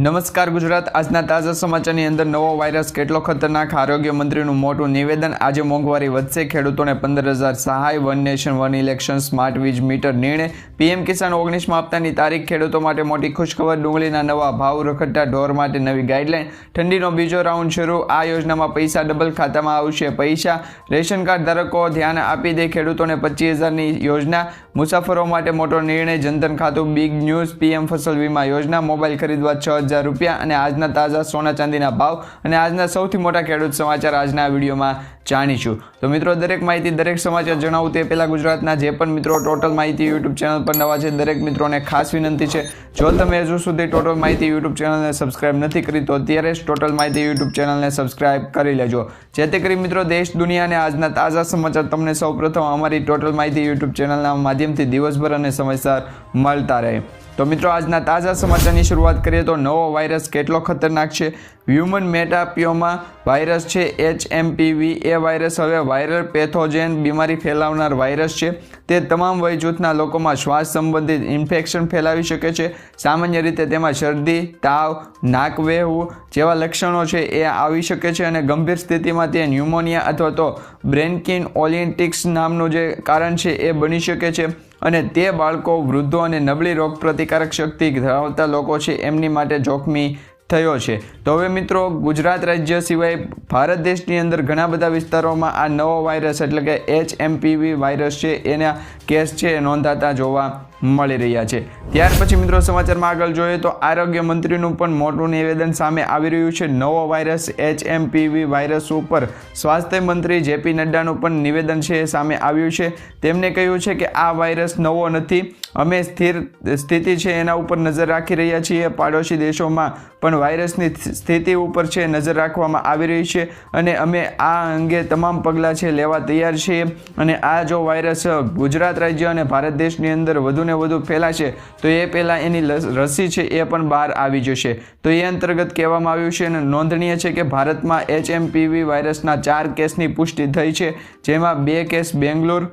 નમસ્કાર ગુજરાત આજના તાજા સમાચારની અંદર નવો વાયરસ કેટલો ખતરનાક આરોગ્ય મંત્રીનું મોટું નિવેદન આજે મોંઘવારી વધશે ખેડૂતોને 15,000 સહાય one nation one election smart વીજ મીટર નિર્ણય પીએમ કિસાન 19માં હપ્તાની તારીખ ખેડૂતો માટે મોટી ખુશખબર ડુંગળીના નવા ભાવ રખડતા ઢોર માટે નવી ગાઈડલાઈન ઠંડીનો બીજો રાઉન્ડ શરૂ આ યોજનામાં પૈસા ડબલ ખાતામાં આવશે પૈસા રેશન કાર્ડ ધારકો ધ્યાન આપી દે ખેડૂતોને 25,000ની યોજના મુસાફરો માટે મોટો નિર્ણય જનધન ખાતું બિગ ન્યૂઝ પીએમ ફસલ વીમા યોજના મોબાઈલ ખરીદવા 6,000 રૂપિયા અને આજના તાજા સોના ચાંદીના ભાવ અને આજના સૌથી મોટા ખેડૂત સમાચાર આજના વિડીયોમાં જાણીશું તો મિત્રો દરેક માહિતી દરેક સમાચાર જણાવું તે પહેલા ગુજરાતના જે પણ મિત્રો ટોટલ માહિતી યુટ્યુબ ચેનલ પર નવા છે દરેક મિત્રોને ખાસ વિનંતી છે જો તમે હજુ સુધી ટોટલ માહિતી યુટ્યુબ ચેનલને સબસ્ક્રાઇબ નથી કરી તો અત્યારે જ ટોટલ માહિતી યુટ્યુબ ચેનલને સબસ્ક્રાઇબ કરી લેજો જેથી કરી મિત્રો દેશ દુનિયા અને આજના તાજા સમાચાર તમને સૌપ્રથમ અમારી ટોટલ માહિતી યુટ્યુબ ચેનલના માધ્યમથી દિવસભર અને સમયસર મળતા રહે તો મિત્રો આજના તાજા સમાચારની શરૂઆત કરીએ તો નવો વાયરસ કેટલો ખતરનાક છે હ્યુમન મેટાપિયોમા વાયરસ છે HMPV એ વાયરસ હવે વાયરલ પેથોજેન બીમારી ફેલાવનાર વાયરસ છે તે તમામ વય જૂથના લોકોમાં શ્વાસ સંબંધિત ઇન્ફેક્શન ફેલાવી શકે છે સામાન્ય રીતે તેમાં શરદી તાવ નાક વહેવું જેવા લક્ષણો છે એ આવી શકે છે અને ગંભીર સ્થિતિમાં તે ન્યુમોનિયા અથવા તો બ્રેન્કિનઓલિટિક્સ નામનું જે કારણ છે એ બની શકે છે અને તે બાળકો વૃદ્ધો અને નબળી રોગપ્રતિકારક શક્તિ ધરાવતા લોકો છે એમની માટે જોખમી થયો છે તો હવે મિત્રો ગુજરાત રાજ્ય સિવાય ભારત દેશની અંદર ઘણા બધા વિસ્તારોમાં આ નવો વાયરસ એટલે કે HMPV વાયરસ છે એના કેસ છે નોંધાતા જોવા મળી રહ્યા છે ત્યાર પછી મિત્રો સમાચારમાં આગળ જોઈએ તો આરોગ્ય મંત્રીનું પણ મોટું નિવેદન સામે આવી રહ્યું છે નવો વાયરસ HMPV વાયરસ ઉપર સ્વાસ્થ્ય મંત્રી JP નડ્ડાનું પણ નિવેદન છે સામે આવ્યું છે તેમણે કહ્યું છે કે આ વાયરસ નવો નથી અમે સ્થિર સ્થિતિ છે એના ઉપર નજર રાખી રહ્યા છીએ પાડોશી દેશોમાં પણ વાયરસની સ્થિતિ ઉપર છે નજર રાખવામાં આવી રહી છે અને અમે આ અંગે તમામ પગલાં છે લેવા તૈયાર છીએ અને આ જો વાયરસ ગુજરાત રાજ્ય અને ભારત દેશની અંદર વધુને વધુ ફેલાશે તો એ પહેલાં એની રસી છે એ પણ બહાર આવી જશે તો એ અંતર્ગત કહેવામાં આવ્યું છે અને નોંધનીય છે કે ભારતમાં HMPV વાયરસના 4 કેસની પુષ્ટિ થઈ છે જેમાં 2 કેસ બેંગ્લોર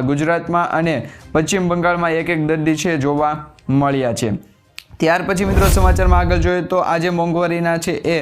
ગુજરાતમાં અને પશ્ચિમ બંગાળમાં એક દર્દી છે જોવા મળ્યા છે ત્યાર પછી મિત્રો સમાચારમાં આગળ જોઈએ તો આજે મોંઘવારીના છે એ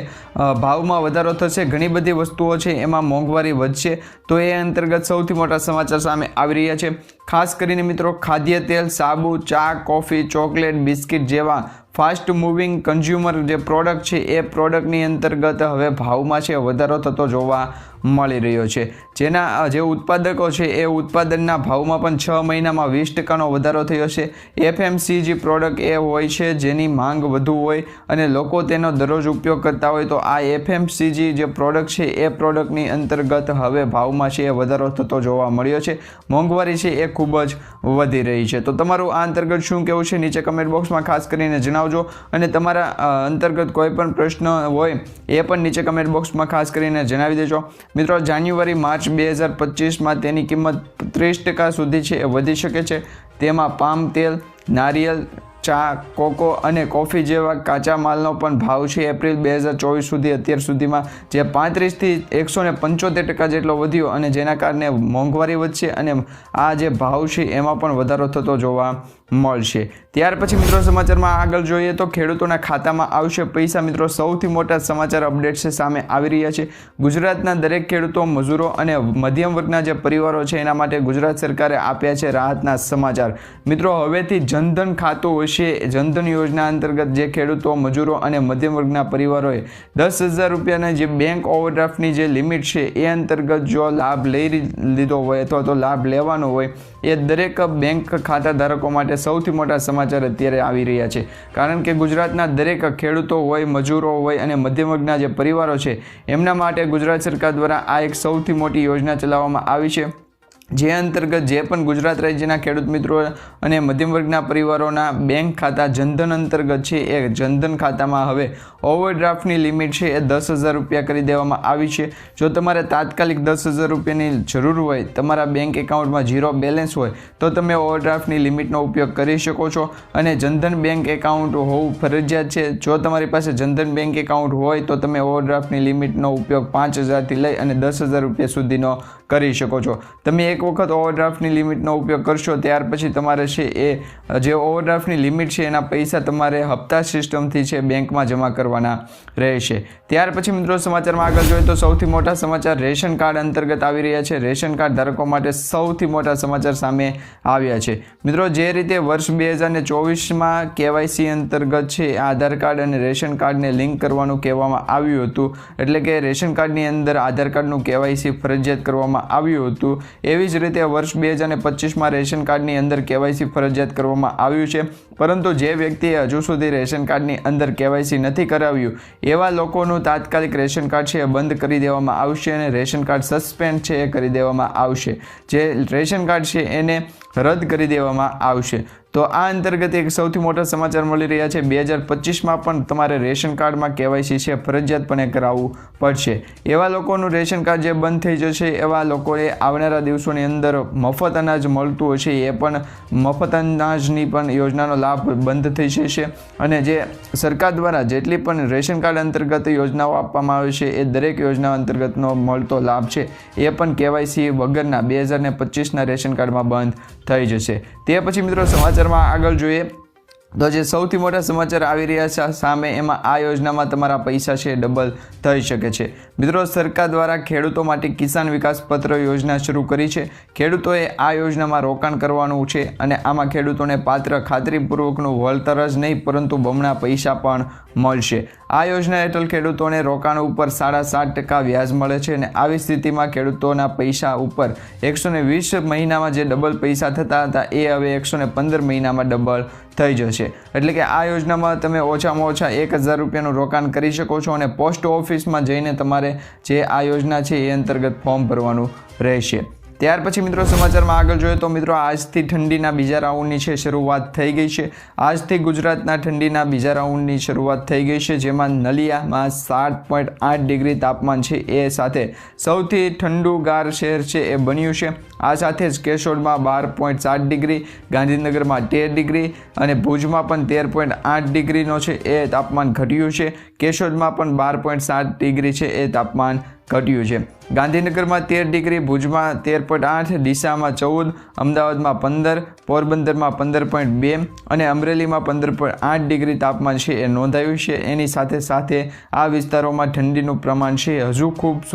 ભાવમાં વધારો થશે ઘણી બધી વસ્તુઓ છે એમાં મોંઘવારી વધશે તો એ અંતર્ગત સૌથી મોટા સમાચાર સામે આવી રહ્યા છે ખાસ કરીને મિત્રો ખાદ્ય તેલ સાબુ ચા કોફી ચોકલેટ બિસ્કિટ જેવા ફાસ્ટ મૂવિંગ કન્ઝ્યુમર જે પ્રોડક્ટ છે એ પ્રોડક્ટની અંતર્ગત હવે ભાવમાં છે વધારો થતો જોવા મળી રહ્યો છે જેના જે ઉત્પાદકો છે એ ઉત્પાદનના ભાવમાં પણ 6 મહિનામાં 20% વધારો થયો છે FMCG પ્રોડક્ટ એ હોય છે જેની માંગ વધુ હોય અને લોકો તેનો દરરોજ ઉપયોગ કરતા હોય તો આ FMCG જે પ્રોડક્ટ છે એ પ્રોડક્ટની અંતર્ગત હવે ભાવમાં છે એ વધારો થતો જોવા મળ્યો છે મોંઘવારી છે એ ખૂબ જ વધી રહી છે તો તમારું આ અંતર્ગત શું કહેવું છે નીચે કમેન્ટ બોક્સમાં ખાસ કરીને જણાવજો અને તમારા અંતર્ગત કોઈ પણ પ્રશ્ન હોય એ પણ નીચે કમેન્ટ બોક્સમાં ખાસ કરીને જણાવી દેજો મિત્રો જાન્યુઆરી માર્ચ 2025માં તેની કિંમત 30% સુધી છે એ વધી શકે છે તેમાં પામ તેલ નારિયેલ ચા કોકો અને કોફી જેવા કાચા માલનો પણ ભાવ છે એપ્રિલ 2024 સુધી અત્યાર સુધીમાં જે 35થી 175% જેટલો વધ્યો અને જેના કારણે મોંઘવારી વધશે અને આ જે ભાવ છે એમાં પણ વધારો થતો જોવા મળશે ત્યાર પછી મિત્રો સમાચારમાં આગળ જોઈએ તો ખેડૂતોના ખાતામાં આવશે પૈસા મિત્રો સૌથી મોટા સમાચાર અપડેટ છે સામે આવી રહ્યા છે ગુજરાતના દરેક ખેડૂતો મજૂરો અને મધ્યમ વર્ગના જે પરિવારો છે એના માટે ગુજરાત સરકારે આપ્યા છે રાહતના સમાચાર મિત્રો હવેથી જનધન ખાતું હશે જનધન યોજના અંતર્ગત જે ખેડૂતો મજૂરો અને મધ્યમ વર્ગના પરિવારોએ 10,000 રૂપિયાના જે બેંક ઓવરડ્રાફ્ટની જે લિમિટ છે એ અંતર્ગત જો લાભ લઈ લીધો હોય અથવા તો લાભ લેવાનો હોય એ દરેક બેંક ખાતા ધારકો માટે સૌથી મોટા સમાચાર અત્યારે આવી રહ્યા છે કારણ કે ગુજરાતના દરેક ખેડૂતો હોય મજૂરો હોય અને મધ્યમ વર્ગના જે પરિવારો છે એમના માટે ગુજરાત સરકાર દ્વારા આ એક સૌથી મોટી યોજના ચલાવવામાં આવી છે જે અંતર્ગત જે પણ ગુજરાત રાજ્યના ખેડૂત મિત્રો અને મધ્યમ વર્ગના પરિવારોના બેંક ખાતા જનધન અંતર્ગત છે એ જનધન ખાતામાં હવે ઓવરડ્રાફ્ટની લિમિટ છે એ 10,000 રૂપિયા કરી દેવામાં આવી છે જો તમારે તાત્કાલિક 10,000 રૂપિયાની જરૂર હોય તમારા બેંક એકાઉન્ટમાં 0 બેલેન્સ હોય તો તમે ઓવરડ્રાફ્ટની લિમિટનો ઉપયોગ કરી શકો છો અને જનધન બેંક એકાઉન્ટ હોવું ફરજિયાત છે જો તમારી પાસે જનધન બેંક એકાઉન્ટ હોય તો તમે ઓવરડ્રાફ્ટની લિમિટનો ઉપયોગ 5,000થી લઈ અને 10,000 રૂપિયા સુધીનો કરી શકો છો તમે એક વખત ઓવરડ્રાફ્ટની લિમિટનો ઉપયોગ કરશો ત્યાર પછી તમારે છે એ જે ઓવરડ્રાફ્ટની લિમિટ છે એના પૈસા તમારે હપ્તા સિસ્ટમથી છે બેંકમાં જમા કરવાના રહેશે. ત્યાર પછી મિત્રો સમાચારમાં આગળ જોઈએ તો સૌથી મોટા સમાચાર રેશન કાર્ડ અંતર્ગત આવી રહ્યા છે. રેશન કાર્ડ ધારકો માટે સૌથી મોટા સમાચાર સામે આવ્યા છે. મિત્રો જે રીતે વર્ષ 2024માં KYC અંતર્ગત છે આધાર કાર્ડ અને રેશન કાર્ડને લિંક કરવાનું કહેવામાં આવ્યું હતું, એટલે કે રેશન કાર્ડની અંદર આધાર કાર્ડનું KYC ફરજિયાત કરવામાં આવ્યું હતું, એવી જ રીતે વર્ષ 2025માં રેશન કાર્ડની અંદર KYC ફરજિયાત કરવામાં આવ્યું છે. પરંતુ જે વ્યક્તિએ હજુ સુધી રેશન કાર્ડની અંદર KYC નથી કરાવ્યું એવા લોકોનું તાત્કાલિક રેશન કાર્ડ છે એ બંધ કરી દેવામાં આવશે અને રેશન કાર્ડ સસ્પેન્ડ છે એ કરી દેવામાં આવશે. જે રેશન કાર્ડ છે એને રદ કરી દેવામાં આવશે. તો આ અંતર્ગત એક સૌથી મોટા સમાચાર મળી રહ્યા છે. 2025માં પણ તમારે રેશન કાર્ડમાં KYC છે ફરજિયાતપણે કરાવવું પડશે. એવા લોકોનું રેશન કાર્ડ જે બંધ થઈ જશે એવા લોકોએ આવનારા દિવસોની અંદર મફત અનાજ મળતું હશે એ પણ મફત અનાજની પણ યોજનાનો લાભ બંધ થઈ જશે. અને જે સરકાર દ્વારા જેટલી પણ રેશન કાર્ડ અંતર્ગત યોજનાઓ આપવામાં આવે છે એ દરેક યોજના અંતર્ગતનો મળતો લાભ છે એ પણ KYC વગરના 2025ના રેશન કાર્ડમાં બંધ થઈ જશે. તે પછી મિત્રો સમાચારમાં આગળ જોઈએ તો જે સૌથી મોટા સમાચાર આવી રહ્યા છે સામે એમાં આ યોજનામાં તમારા પૈસા છે ડબલ થઈ શકે છે. મિત્રો સરકાર દ્વારા ખેડૂતો માટે કિસાન વિકાસ પત્ર યોજના શરૂ કરી છે. ખેડૂતોએ આ યોજનામાં રોકાણ કરવાનું છે અને આમાં ખેડૂતોને પાત્ર ખાતરીપૂર્વકનું વળતર જ નહીં પરંતુ બમણા પૈસા પણ મળશે. આ યોજના હેઠળ ખેડૂતોને રોકાણ ઉપર 7.5% વ્યાજ મળે છે અને આવી સ્થિતિમાં ખેડૂતોના પૈસા ઉપર 120 મહિનામાં જે ડબલ પૈસા થતા હતા એ હવે 115 મહિનામાં ડબલ થઈ જશે. એટલે કે આ યોજનામાં તમે ઓછામાં ઓછા 1000 રૂપિયાનું રોકાણ કરી શકો છો અને પોસ્ટ ઓફિસમાં જઈને તમારે જે આ યોજના છે એ અંતર્ગત ફોર્મ ભરવાનું રહેશે. ત્યાર પછી મિત્રો સમાચારમાં આગળ જોઈએ તો મિત્રો આજથી ઠંડીના બીજા રાઉન્ડની છે શરૂઆત થઈ ગઈ છે. આજથી ગુજરાતના ઠંડીના બીજા રાઉન્ડની શરૂઆત થઈ ગઈ છે, જેમાં નલિયામાં 7.8 ડિગ્રી તાપમાન છે એ સાથે સૌથી ઠંડુગાર શહેર છે એ બન્યું છે. આ સાથે જ કેશોદમાં 12.7 ડિગ્રી, ગાંધીનગરમાં 13 ડિગ્રી અને ભુજમાં પણ 13.8 ડિગ્રીનો છે એ તાપમાન ઘટ્યું છે. કેશોદમાં પણ 12.7 ડિગ્રી છે એ તાપમાન ઘટ્યું છે. ગાંધીનગરમાં 13 ડિગ્રી, ભુજમાં 13.8, ડીસામાં 14, અમદાવાદમાં 15, પોરબંદરમાં 15.2 અને અમરેલીમાં 15.8 ડિગ્રી તાપમાન છે એ નોંધાયું છે. એની સાથે સાથે આ વિસ્તારોમાં ઠંડીનું પ્રમાણ છે હજુ ખૂબ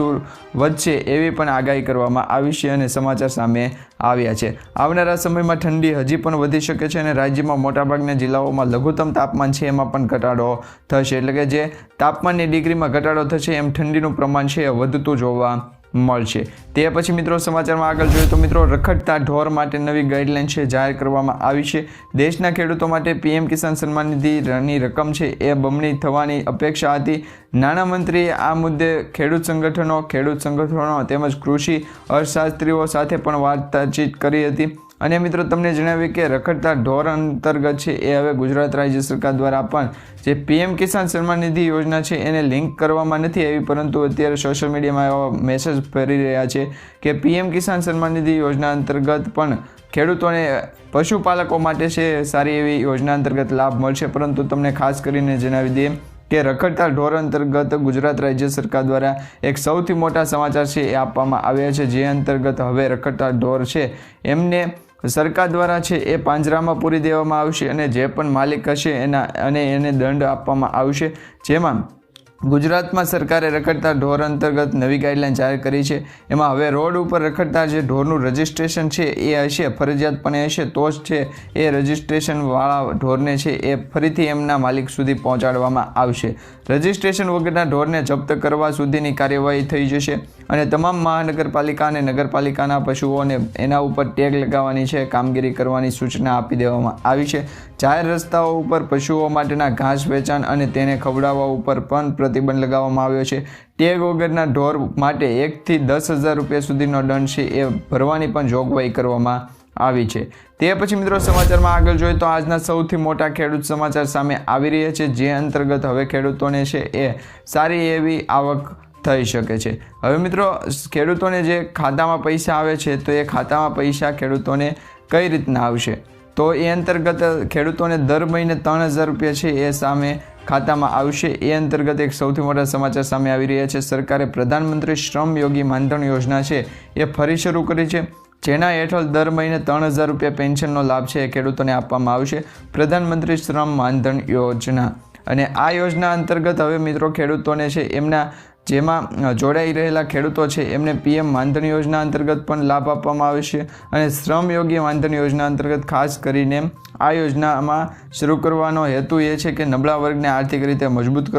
વધશે એવી પણ આગાહી કરવામાં આવી છે અને સમાચાર સામે આવ્યા છે. આવનારા સમયમાં ઠંડી હજી પણ વધી શકે છે અને રાજ્યમાં મોટાભાગના જિલ્લાઓમાં લઘુત્તમ તાપમાન છે એમાં પણ ઘટાડો થશે. એટલે કે જે તાપમાનની ડિગ્રીમાં ઘટાડો થશે એમ ઠંડીનું પ્રમાણ છે એ વધતું જોવા મળશે. તે પછી મિત્રો સમાચારમાં આગળ જોઈએ તો મિત્રો રખડતા ઢોર માટે નવી ગાઈડલાઈન છે જાહેર કરવામાં આવી છે. દેશના ખેડૂતો માટે PM કિસાન સન્માન નિધિની રકમ છે એ બમણી થવાની અપેક્ષા હતી. નાણામંત્રીએ આ મુદ્દે ખેડૂત સંગઠનો તેમજ કૃષિ અર્થશાસ્ત્રીઓ સાથે પણ વાતચીત કરી હતી. અને મિત્રો તમને જણાવ્યું કે રખડતા ઢોર અંતર્ગત છે એ હવે ગુજરાત રાજ્ય સરકાર દ્વારા પણ જે PM કિસાન સન્માન નિધિ યોજના છે એને લિંક કરવામાં નથી આવી, પરંતુ અત્યારે સોશિયલ મીડિયામાં એવા મેસેજ ફરી રહ્યા છે કે PM કિસાન સન્માન નિધિ યોજના અંતર્ગત પણ ખેડૂતોને પશુપાલકો માટે છે સારી એવી યોજના અંતર્ગત લાભ મળશે. પરંતુ તમને ખાસ કરીને જણાવી દઈએ કે રખડતા ઢોર અંતર્ગત ગુજરાત રાજ્ય સરકાર દ્વારા એક સૌથી મોટા સમાચાર છે એ આપવામાં આવ્યા છે, જે અંતર્ગત હવે રખડતા ઢોર છે એમને સરકાર દ્વારા છે એ પાંજરામાં પૂરી દેવામાં આવશે અને જે પણ માલિક હશે એને દંડ આપવામાં આવશે. જેમાં ગુજરાતમાં સરકારે રખડતા ઢોર અંતર્ગત નવી ગાઈડલાઈન જાહેર કરી છે. એમાં હવે રોડ ઉપર રખડતા જે ઢોરનું રજિસ્ટ્રેશન છે એ હશે, ફરજિયાતપણે હશે તો જ છે એ રજિસ્ટ્રેશનવાળા ઢોરને છે એ ફરીથી એમના માલિક સુધી પહોંચાડવામાં આવશે. રજિસ્ટ્રેશન વગરના ઢોરને જપ્ત કરવા સુધીની કાર્યવાહી થઈ જશે અને તમામ મહાનગરપાલિકા અને નગરપાલિકાના પશુઓને એના ઉપર ટેગ લગાવવાની છે કામગીરી કરવાની સૂચના આપી દેવામાં આવી છે. જાહેર રસ્તાઓ ઉપર પશુઓ માટેના ઘાસ વેચાણ અને તેને ખવડાવવા ઉપર પણ પ્રતિબંધ લગાવવામાં આવ્યો છે. ટેગ વગરના ઢોર માટે 1 થી 10,000 રૂપિયા સુધીનો દંડ છે એ ભરવાની પણ જોગવાઈ કરવામાં આવી છે. તે પછી મિત્રો સમાચારમાં આગળ જોઈએ તો આજના સૌથી મોટા ખેડૂત સમાચાર સામે આવી રહ્યા છે, જે અંતર્ગત હવે ખેડૂતોને છે એ સારી એવી આવક થઈ શકે છે. હવે મિત્રો ખેડૂતોને જે ખાતામાં પૈસા આવે છે તો એ ખાતામાં પૈસા ખેડૂતોને કઈ રીતના આવશે, તો એ અંતર્ગત ખેડૂતોને દર મહિને 3,000 રૂપિયા છે એ સામે ખાતામાં આવશે. એ અંતર્ગત એક સૌથી મોટા સમાચાર સામે આવી રહ્યા છે. સરકારે પ્રધાનમંત્રી શ્રમ યોગી માનધન યોજના છે એ ફરી શરૂ કરી છે. જેના હેઠળ દર મહિને 3,000 રૂપિયા પેન્શનનો લાભ છે એ ખેડૂતોને આપવામાં આવશે. પ્રધાનમંત્રી શ્રમ માનધન યોજના, અને આ યોજના અંતર્ગત હવે મિત્રો ખેડૂતોને છે એમના જેમાં જોડાઈ રહેલા ખેડૂતો છે એમને PM માનધન યોજના અંતર્ગત પણ લાભ આપવામાં આવે છે. અને શ્રમયોગી માનધન યોજના અંતર્ગત ખાસ કરીને આ યોજનામાં શરૂ કરવાનો હેતુ એ છે કે નબળા વર્ગને આર્થિક રીતે મજબૂત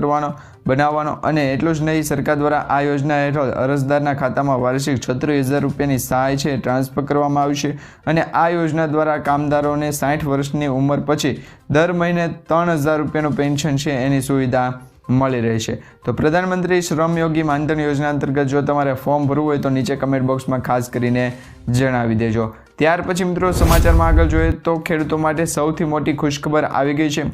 બનાવવાનો, અને એટલું જ નહીં, સરકાર દ્વારા આ યોજના હેઠળ અરજદારના ખાતામાં વાર્ષિક 36,000 રૂપિયાની સહાય છે ટ્રાન્સફર કરવામાં આવશે. અને આ યોજના દ્વારા કામદારોને 60 વર્ષની ઉંમર પછી દર મહિને 3,000 રૂપિયાનું પેન્શન છે એની સુવિધા મળી રહેશે. તો પ્રધાનમંત્રી શ્રમયોગી માનધન યોજના અંતર્ગત જો તમારે ફોર્મ ભરવું હોય તો નીચે કમેન્ટ બોક્સમાં ખાસ કરીને જણાવી દેજો. ત્યાર પછી મિત્રો સમાચારમાં આગળ જોઈએ તો ખેડૂતો માટે સૌથી મોટી ખુશખબર આવી ગઈ છે,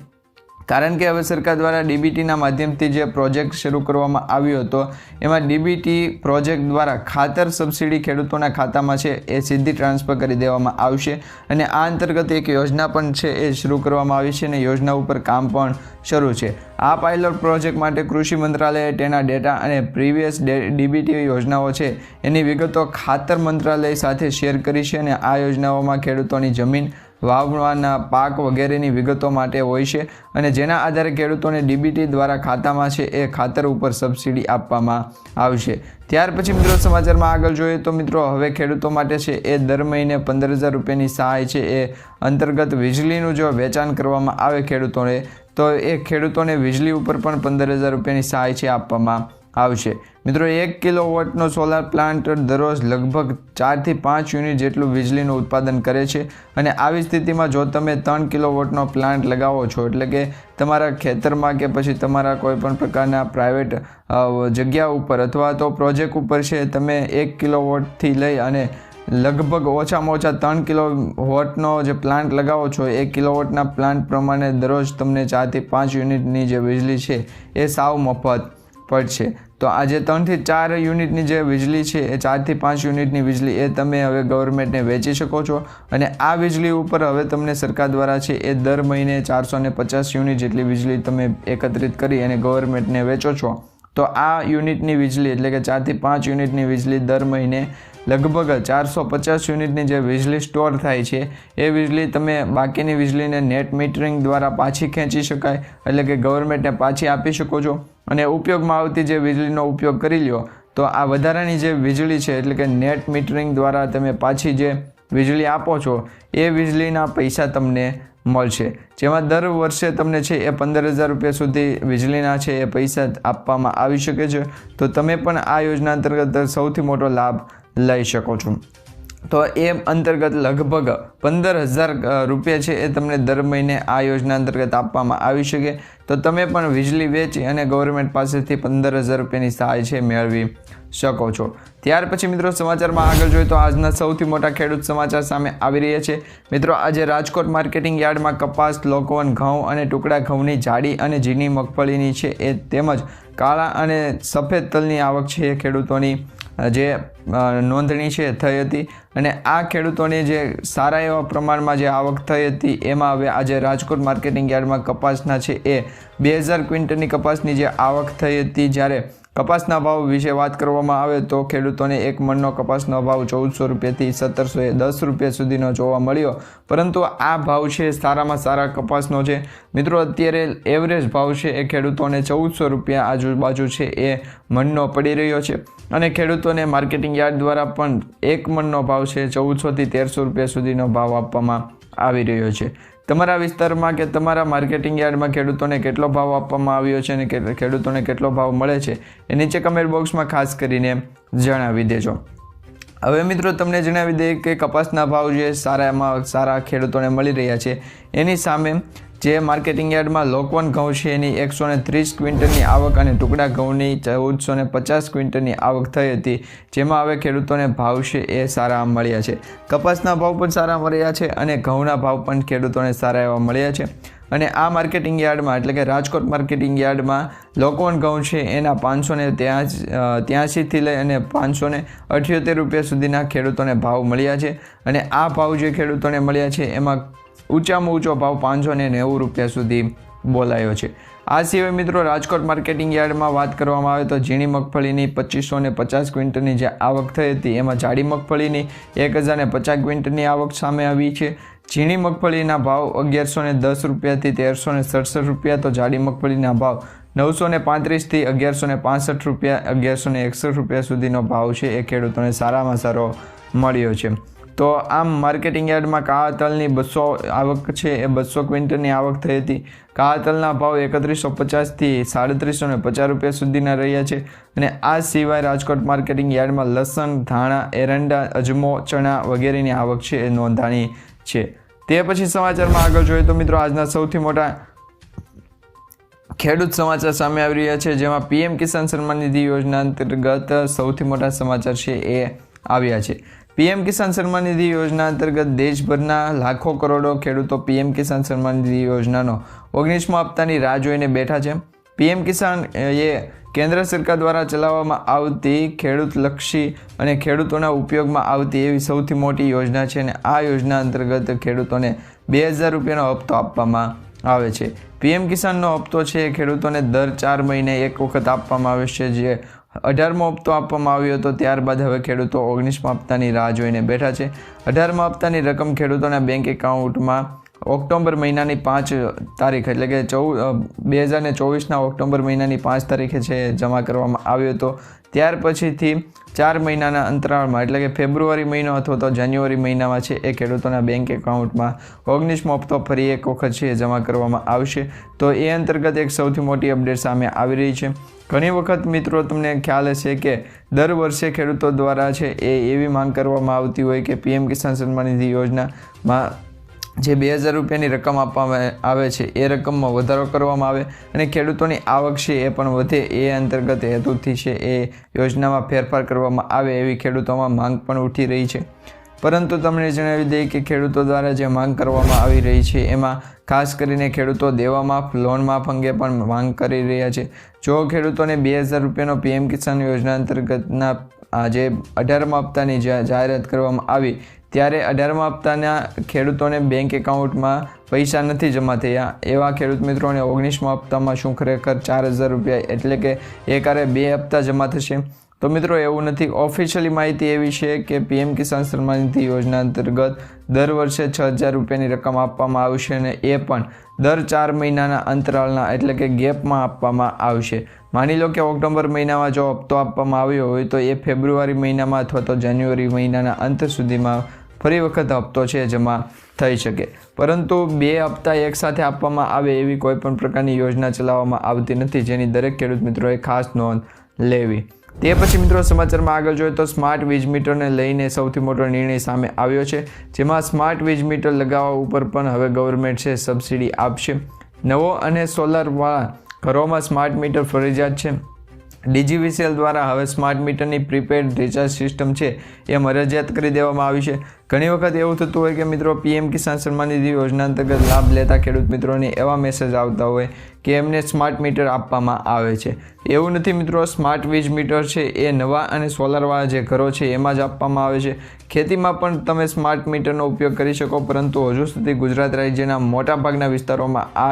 કારણ કે હવે સરકાર દ્વારા DBTના માધ્યમથી જે પ્રોજેક્ટ શરૂ કરવામાં આવ્યો હતો એમાં DBT પ્રોજેક્ટ દ્વારા ખાતર સબસિડી ખેડૂતોના ખાતામાં છે એ સીધી ટ્રાન્સફર કરી દેવામાં આવશે. અને આ અંતર્ગત એક યોજના પણ છે એ શરૂ કરવામાં આવી છે અને યોજના ઉપર કામ પણ શરૂ છે. આ પાયલોટ પ્રોજેક્ટ માટે કૃષિ મંત્રાલયે તેના ડેટા અને પ્રીવિયસ DBT યોજનાઓ છે એની વિગતો ખાતર મંત્રાલય સાથે શેર કરી છે. અને આ યોજનાઓમાં ખેડૂતોની જમીન, વાવવાના પાક વગેરેની વિગતો માટે હોય છે, અને જેના આધારે ખેડૂતોને DBT દ્વારા ખાતામાં છે એ ખાતર ઉપર સબસિડી આપવામાં આવશે. ત્યાર પછી મિત્રો સમાચારમાં આગળ જોઈએ તો મિત્રો હવે ખેડૂતો માટે છે એ દર મહિને 15,000 રૂપિયાની સહાય છે એ અંતર્ગત વીજળીનું જો વેચાણ કરવામાં આવે ખેડૂતોને તો એ ખેડૂતોને વીજળી ઉપર પણ 15,000 રૂપિયાની સહાય છે આપવામાં આવશે. મિત્રો 1 કિલોવોટનો સોલાર પ્લાન્ટ દરરોજ લગભગ 4 થી 5 યુનિટ જેટલું વીજળીનું ઉત્પાદન કરે છે. અને આવી સ્થિતિમાં જો તમે 3 કિલોવોટનો પ્લાન્ટ લગાવો છો, એટલે કે તમારા ખેતરમાં કે પછી તમારા કોઈ પણ પ્રકારના પ્રાઇવેટ જગ્યા ઉપર અથવા તો પ્રોજેક્ટ ઉપર છે તમે 1 કિલોવોટથી લઈ અને લગભગ ઓછામાં ઓછા 3 કિલોવોટનો જે પ્લાન્ટ લગાવો છો, 1 કિલોવોટના પ્લાન્ટ પ્રમાણે દરરોજ તમને 4 થી 5 યુનિટની જે વીજળી છે એ સાવ મફત પડશે. તો આ જે 3 થી 4 યુનિટની જે વીજળી છે એ 4 થી 5 યુનિટની વીજળી એ તમે હવે ગવર્મેન્ટને વેચી શકો છો. અને આ વીજળી ઉપર હવે તમને સરકાર દ્વારા છે એ દર મહિને 450 યુનિટ જેટલી વીજળી તમે એકત્રિત કરી અને ગવર્મેન્ટને વેચો છો. તો આ યુનિટની વીજળી એટલે કે 4 થી 5 યુનિટની વીજળી દર મહિને લગભગ 450 યુનિટની જે વીજળી સ્ટોર થાય છે એ વીજળી તમે બાકીની વીજળીને નેટ મીટરિંગ દ્વારા પાછી ખેંચી શકાય, એટલે કે ગવર્મેન્ટને પાછી આપી શકો છો. અને ઉપયોગમાં આવતી જે વીજળીનો ઉપયોગ કરી લ્યો તો આ વધારાની જે વીજળી છે એટલે કે નેટ મીટરિંગ દ્વારા તમે પાછી જે વીજળી આપો છો એ વીજળીના પૈસા તમને મળશે, જેમાં દર વર્ષે તમને છે એ 15,000 રૂપિયા સુધી વીજળીના છે એ પૈસા આપવામાં આવી શકે છે. તો તમે પણ આ યોજના અંતર્ગત સૌથી મોટો લાભ લઈ શકો છો. તો એ અંતર્ગત લગભગ 15,000 રૂપિયા છે એ તમને દર મહિને આ યોજના અંતર્ગત આપવામાં આવી શકે. તો તમે પણ વીજળી વેચી અને ગવર્મેન્ટ પાસેથી 15,000 રૂપિયાની સહાય છે મેળવી શકો છો. ત્યાર પછી મિત્રો સમાચારમાં આગળ જોઈએ તો આજના સૌથી મોટા ખેડૂત સમાચાર સામે આવી રહ્યા છે. મિત્રો આજે રાજકોટ માર્કેટિંગ યાર્ડમાં કપાસ, લોકવન ઘઉં અને ટુકડા ઘઉંની જાડી અને ઝીણી મગફળીની છે એ તેમજ કાળા અને સફેદ તલની આવક છે એ ખેડૂતોની જે નોંધણી છે થઈ હતી. અને આ ખેડૂતોની જે સારા એવા પ્રમાણમાં જે આવક થઈ હતી એમાં હવે આજે રાજકોટ માર્કેટિંગ યાર્ડમાં કપાસના છે એ 2,000 ક્વિન્ટલની કપાસની જે આવક થઈ હતી. જ્યારે કપાસના ભાવ વિશે વાત કરવામાં આવે તો ખેડૂતોને એક મણનો કપાસનો ભાવ 1,400 રૂપિયાથી 1,710 રૂપિયા સુધીનો જોવા મળ્યો. પરંતુ આ ભાવ છે સારામાં સારા કપાસનો છે. મિત્રો અત્યારે એવરેજ ભાવ છે એ ખેડૂતોને 1,400 રૂપિયા આજુબાજુ છે એ મણનો પડી રહ્યો છે. અને ખેડૂતોને માર્કેટિંગ યાર્ડ દ્વારા પણ એક મણનો ભાવ છે 1,400 થી 1,300 રૂપિયા સુધીનો ભાવ આપવામાં આવી રહ્યો છે. તમારા વિસ્તારમાં કે તમારા માર્કેટિંગ યાર્ડમાં ખેડૂતોને કેટલો ભાવ આપવામાં આવ્યો છે અને ખેડૂતોને કેટલો ભાવ મળે છે એ નીચે કમેન્ટ બોક્સમાં ખાસ કરીને જણાવી દેજો. હવે મિત્રો તમને જણાવી દઈએ કે કપાસના ભાવ જે સારા ખેડૂતોને મળી રહ્યા છે એની સામે જે માર્કેટિંગ યાર્ડમાં લોકવન ઘઉં છે એની 130 ક્વિન્ટલની આવક અને ટુકડા ઘઉંની 1,450 ક્વિન્ટલની આવક થઈ હતી. જેમાં હવે ખેડૂતોને ભાવ છે એ સારા મળ્યા છે. કપાસના ભાવ પણ સારા મળ્યા છે અને ઘઉંના ભાવ પણ ખેડૂતોને સારા એવા મળ્યા છે. અને આ માર્કેટિંગ યાર્ડમાં એટલે કે રાજકોટ માર્કેટિંગ યાર્ડમાં લોકવન ઘઉં છે એના 583થી લઈ અને 578 રૂપિયા સુધીના ખેડૂતોને ભાવ મળ્યા છે. અને આ ભાવ જે ખેડૂતોને મળ્યા છે એમાં ઊંચામાં ઊંચો ભાવ 590 રૂપિયા સુધી બોલાયો છે. આ સિવાય મિત્રો રાજકોટ માર્કેટિંગ યાર્ડમાં વાત કરવામાં આવે તો ઝીણી મગફળીની 2550 ક્વિન્ટલની જે આવક થઈ હતી એમાં જાડી મગફળીની 1050 ક્વિન્ટલની આવક સામે આવી છે. ઝીણી મગફળીના ભાવ 1110 રૂપિયાથી 1367 રૂપિયા, તો જાડી મગફળીના ભાવ 935થી 1165 રૂપિયા, 1161 રૂપિયા સુધીનો ભાવ છે એ ખેડૂતોને સારામાં સારો મળ્યો છે. તો આમ માર્કેટિંગ યાર્ડમાં કાળા તલની 200 આવક છે એ 200 ક્વિન્ટલની આવક થઈ હતી. કાળા તલના ભાવ 3150થી 3750 રૂપિયા સુધીના રહ્યા છે. અને આ સિવાય રાજકોટ માર્કેટિંગ યાર્ડમાં લસણ, ધાણા, એરંડા, અજમો, ચણા વગેરેની આવક છે એ નોંધાણી છે. તે પછી સમાચારમાં આગળ જોઈએ તો મિત્રો આજના સૌથી મોટા ખેડૂત સમાચાર સામે આવી રહ્યા છે, જેમાં પીએમ કિસાન સન્માન નિધિ યોજના અંતર્ગત સૌથી મોટા સમાચાર છે એ આવ્યા છે. પીએમ કિસાન સન્માન નિધિ યોજના અંતર્ગત દેશભરના લાખો કરોડો ખેડૂતો પીએમ કિસાન સન્માન નિધિ યોજનાનો 19મા હપ્તાની રાહ જોઈને બેઠા છે. પીએમ કિસાન એ કેન્દ્ર સરકાર દ્વારા ચલાવવામાં આવતી ખેડૂતલક્ષી અને ખેડૂતોના ઉપયોગમાં આવતી એવી સૌથી મોટી યોજના છે. અને આ યોજના અંતર્ગત ખેડૂતોને 2000 રૂપિયાનો હપ્તો આપવામાં આવે છે. પીએમ કિસાનનો હપ્તો છે એ ખેડૂતોને દર 4 મહિને એક વખત આપવામાં આવે છે, જે 18મો હપ્તો આપવામાં આવ્યો હતો. ત્યારબાદ હવે ખેડૂતો 19મા હપ્તાની રાહ જોઈને બેઠા છે. 18મા હપ્તાની રકમ ખેડૂતોના બેંક એકાઉન્ટમાં ઓક્ટોબર મહિનાની 5 તારીખ એટલે કે 2024ના ઓક્ટોબર મહિનાની 5 તારીખે છે જમા કરવામાં આવ્યો હતો. ત્યાર પછીથી 4 મહિનાના અંતરાળમાં એટલે કે ફેબ્રુઆરી મહિનો અથવા તો જાન્યુઆરી મહિનામાં છે એ ખેડૂતોના બેંક એકાઉન્ટમાં 19મો હપ્તો ફરી એક વખત છે જમા કરવામાં આવશે. તો એ અંતર્ગત એક સૌથી મોટી અપડેટ સામે આવી રહી છે. ઘણી વખત મિત્રો તમને ખ્યાલ હશે કે દર વર્ષે ખેડૂતો દ્વારા છે એ એવી માંગ કરવામાં આવતી હોય કે પીએમ કિસાન સન્માન નિધિ યોજનામાં જે 2000 રૂપિયાની રકમ આપવામાં આવે છે એ રકમમાં વધારો કરવામાં આવે અને ખેડૂતોની આવક છે એ પણ વધે. એ અંતર્ગત હેતુથી છે એ યોજનામાં ફેરફાર કરવામાં આવે એવી ખેડૂતોમાં માંગ પણ ઉઠી રહી છે. પરંતુ તમને જણાવી દઈએ કે ખેડૂતો દ્વારા જે માંગ કરવામાં આવી રહી છે એમાં ખાસ કરીને ખેડૂતો દેવા માફ, લોન માફ અંગે પણ માંગ કરી રહ્યા છે. જો ખેડૂતોને 2000 રૂપિયાનો પીએમ કિસાન યોજના અંતર્ગતના જે 18મા હપ્તાની જાહેરાત કરવામાં આવી ત્યારે 18મા હપ્તાના ખેડૂતોને બેંક એકાઉન્ટમાં પૈસા નથી જમા થયા. એવા ખેડૂત મિત્રોને 19મા હપ્તામાં શું ખરેખર 4000 રૂપિયા એટલે કે એકારે 2 હપ્તા જમા થશે? તો મિત્રો એવું નથી. ઓફિશિયલી માહિતી એવી છે કે પીએમ કિસાન સન્માન નિધિ યોજના અંતર્ગત દર વર્ષે 6000 રૂપિયાની રકમ આપવામાં આવશે અને એ પણ દર 4 મહિનાના અંતરાળના એટલે કે ગેપમાં આપવામાં આવશે. માની લો કે ઓક્ટોબર મહિનામાં જો હપ્તો આપવામાં આવ્યો હોય તો એ ફેબ્રુઆરી મહિનામાં અથવા તો જાન્યુઆરી મહિનાના અંત સુધીમાં ફરી વખત હપ્તો છે જમા થઈ શકે. પરંતુ 2 હપ્તા એકસાથે આપવામાં આવે એવી કોઈ પણ પ્રકારની યોજના ચલાવવામાં આવતી નથી, જેની દરેક ખેડૂત મિત્રોએ ખાસ નોંધ લેવી. તે પછી મિત્રો સમાચારમાં આગળ જોઈએ તો સ્માર્ટ વીજ મીટરને લઈને સૌથી મોટો નિર્ણય સામે આવ્યો છે, જેમાં સ્માર્ટ વીજ મીટર લગાવવા ઉપર પણ હવે ગવર્મેન્ટ છે સબસિડી આપશે. નવો અને સોલારવાળા ઘરોમાં સ્માર્ટ મીટર ફરજિયાત છે. ડીજીવીસીએલ દ્વારા હવે સ્માર્ટ મીટરની પ્રીપેડ રિચાર્જ સિસ્ટમ છે એ મરજિયાત કરી દેવામાં આવી છે. ઘણી વખત એવું થતું હોય કે મિત્રો પીએમ કિસાન સન્માન નિધિ યોજના અંતર્ગત લાભ લેતા ખેડૂત મિત્રોને એવા મેસેજ આવતા હોય કે એમને સ્માર્ટ મીટર આપવામાં આવે છે. એવું નથી મિત્રો. સ્માર્ટ વીજ મીટર છે એ નવા અને સોલારવાળા જે ઘરો છે એમાં જ આપવામાં આવે છે. ખેતીમાં પણ તમે સ્માર્ટ મીટરનો ઉપયોગ કરી શકો, પરંતુ હજુ સુધી ગુજરાત રાજ્યના મોટાભાગના વિસ્તારોમાં આ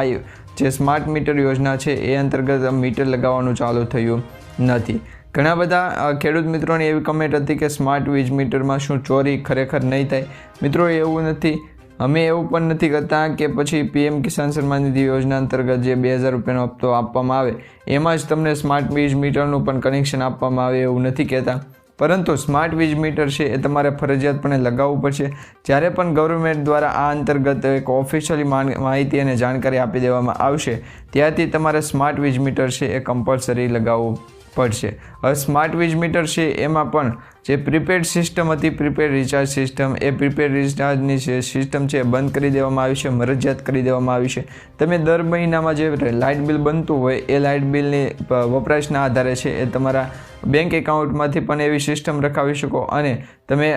જે સ્માર્ટ મીટર યોજના છે એ અંતર્ગત મીટર લગાવવાનું ચાલુ થયું નથી. ઘણા બધા ખેડૂત મિત્રોની એવી કમેન્ટ હતી કે સ્માર્ટ વીજ મીટરમાં શું ચોરી ખરેખર નહીં થાય? મિત્રો એવું નથી. અમે એવું પણ નથી કરતા કે પછી પીએમ કિસાન સન્માન નિધિ યોજના અંતર્ગત જે 2000 રૂપિયાનો હપ્તો આપવામાં આવે એમાં જ તમને સ્માર્ટ વીજ મીટરનું પણ કનેક્શન આપવામાં આવે એવું નથી કહેતા. પરંતુ સ્માર્ટ વીજ મીટર છે એ તમારે ફરજિયાતપણે લગાવવું પડશે. જ્યારે પણ ગવર્મેન્ટ દ્વારા આ અંતર્ગત એક ઓફિશિયલી માહિતી અને જાણકારી આપી દેવામાં આવશે ત્યારથી તમારે સ્માર્ટ વીજ મીટર છે એ કમ્પલસરી લગાવવું પડશે. હવે સ્માર્ટ વીજ મીટર છે એમાં પણ જે પ્રીપેડ સિસ્ટમ હતી, પ્રીપેડ રિચાર્જ સિસ્ટમ, એ પ્રીપેડ રિચાર્જની સિસ્ટમ છે બંધ કરી દેવામાં આવી છે, મરજિયાત કરી દેવામાં આવી છે. તમે દર મહિનામાં જે લાઇટ બિલ બનતું હોય એ લાઇટ બિલની વપરાશના આધારે છે એ તમારા બેંક એકાઉન્ટમાંથી પણ એવી સિસ્ટમ રખાવી શકો અને તમે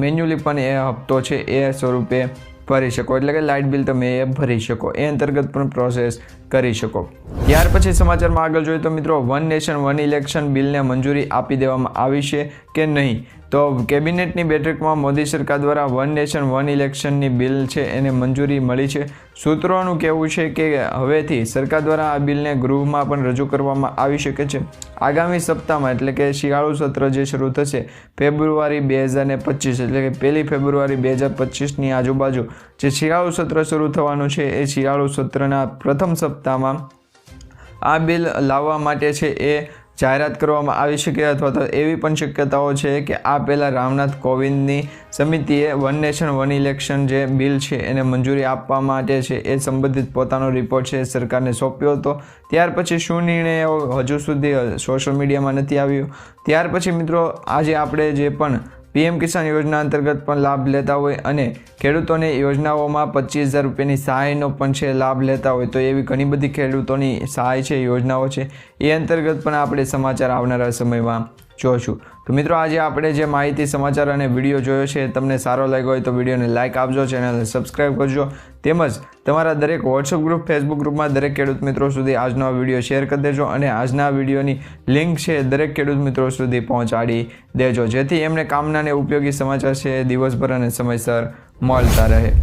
મેન્યુઅલી પણ એ હપ્તો છે એ સ્વરૂપે ભરી શકો, એટલે કે લાઇટ બિલ તમે એ ભરી શકો. એ અંતર્ગત પણ પ્રોસેસ કરી શકો। ત્યાર પછી સમાચારમાં આગળ જોઈએ તો મિત્રો, વન નેશન વન ઇલેક્શન બિલને મંજૂરી આપી દેવામાં આવી છે કે નહીં? તો કેબિનેટની બેઠકમાં મોદી સરકાર દ્વારા વન નેશન વન ઇલેક્શનની બિલ છે એને મંજૂરી મળી છે। સૂત્રોનું કહેવું છે કે હવેથી સરકાર દ્વારા આ બિલને ગૃહમાં પણ રજૂ કરવામાં આવી શકે છે। આગામી સપ્તાહમાં એટલે કે શિયાળુ સત્ર જે શરૂ થશે ફેબ્રુઆરી 2025 એટલે કે 1 ફેબ્રુઆરી 2025ની આજુબાજુ જે શિયાળુ સત્ર શરૂ થવાનું છે એ શિયાળુ સત્રના પ્રથમ સપ્તાહમાં આ બિલ લાવવા માટે છે એ જાહેરાત કરવામાં આવી શકે, અથવા તો એવી પણ શક્યતાઓ છે કે આ પહેલાં રામનાથ કોવિંદની સમિતિએ વન નેશન વન ઇલેક્શન જે બિલ છે એને મંજૂરી આપવા માટે છે એ સંબંધિત પોતાનો રિપોર્ટ છે સરકારને સોંપ્યો હતો। ત્યાર પછી શું નિર્ણય હજુ સુધી સોશિયલ મીડિયામાં નથી આવ્યો। ત્યાર પછી મિત્રો, આજે આપણે જે પણ PM કિસાન યોજના અંતર્ગત પણ લાભ લેતા હોય અને ખેડૂતોને યોજનાઓમાં 25,000 રૂપિયાની સહાયનો પણ છે લાભ લેતા હોય, તો એવી ઘણી બધી ખેડૂતોની સહાય છે, યોજનાઓ છે, એ અંતર્ગત પણ આપણે સમાચાર આવનારા સમયમાં જોશું। તો મિત્રો, આજે આપણે જે માહિતી, સમાચાર અને વિડીયો જોયો છે તમને સારો લાગ્યો હોય તો વિડીયોને લાઇક આપજો, ચેનલને સબસ્ક્રાઈબ કરજો, તેમજ તમારા દરેક વોટ્સઅપ ગ્રુપ, ફેસબુક ગ્રુપમાં દરેક ખેડૂત મિત્રો સુધી આજનો આ વિડીયો શેર કરી દેજો અને આજના વિડીયોની લિંક છે દરેક ખેડૂત મિત્રો સુધી પહોંચાડી દેજો, જેથી એમને કામના અને ઉપયોગી સમાચાર છે દિવસભર અને સમયસર મળતા રહે।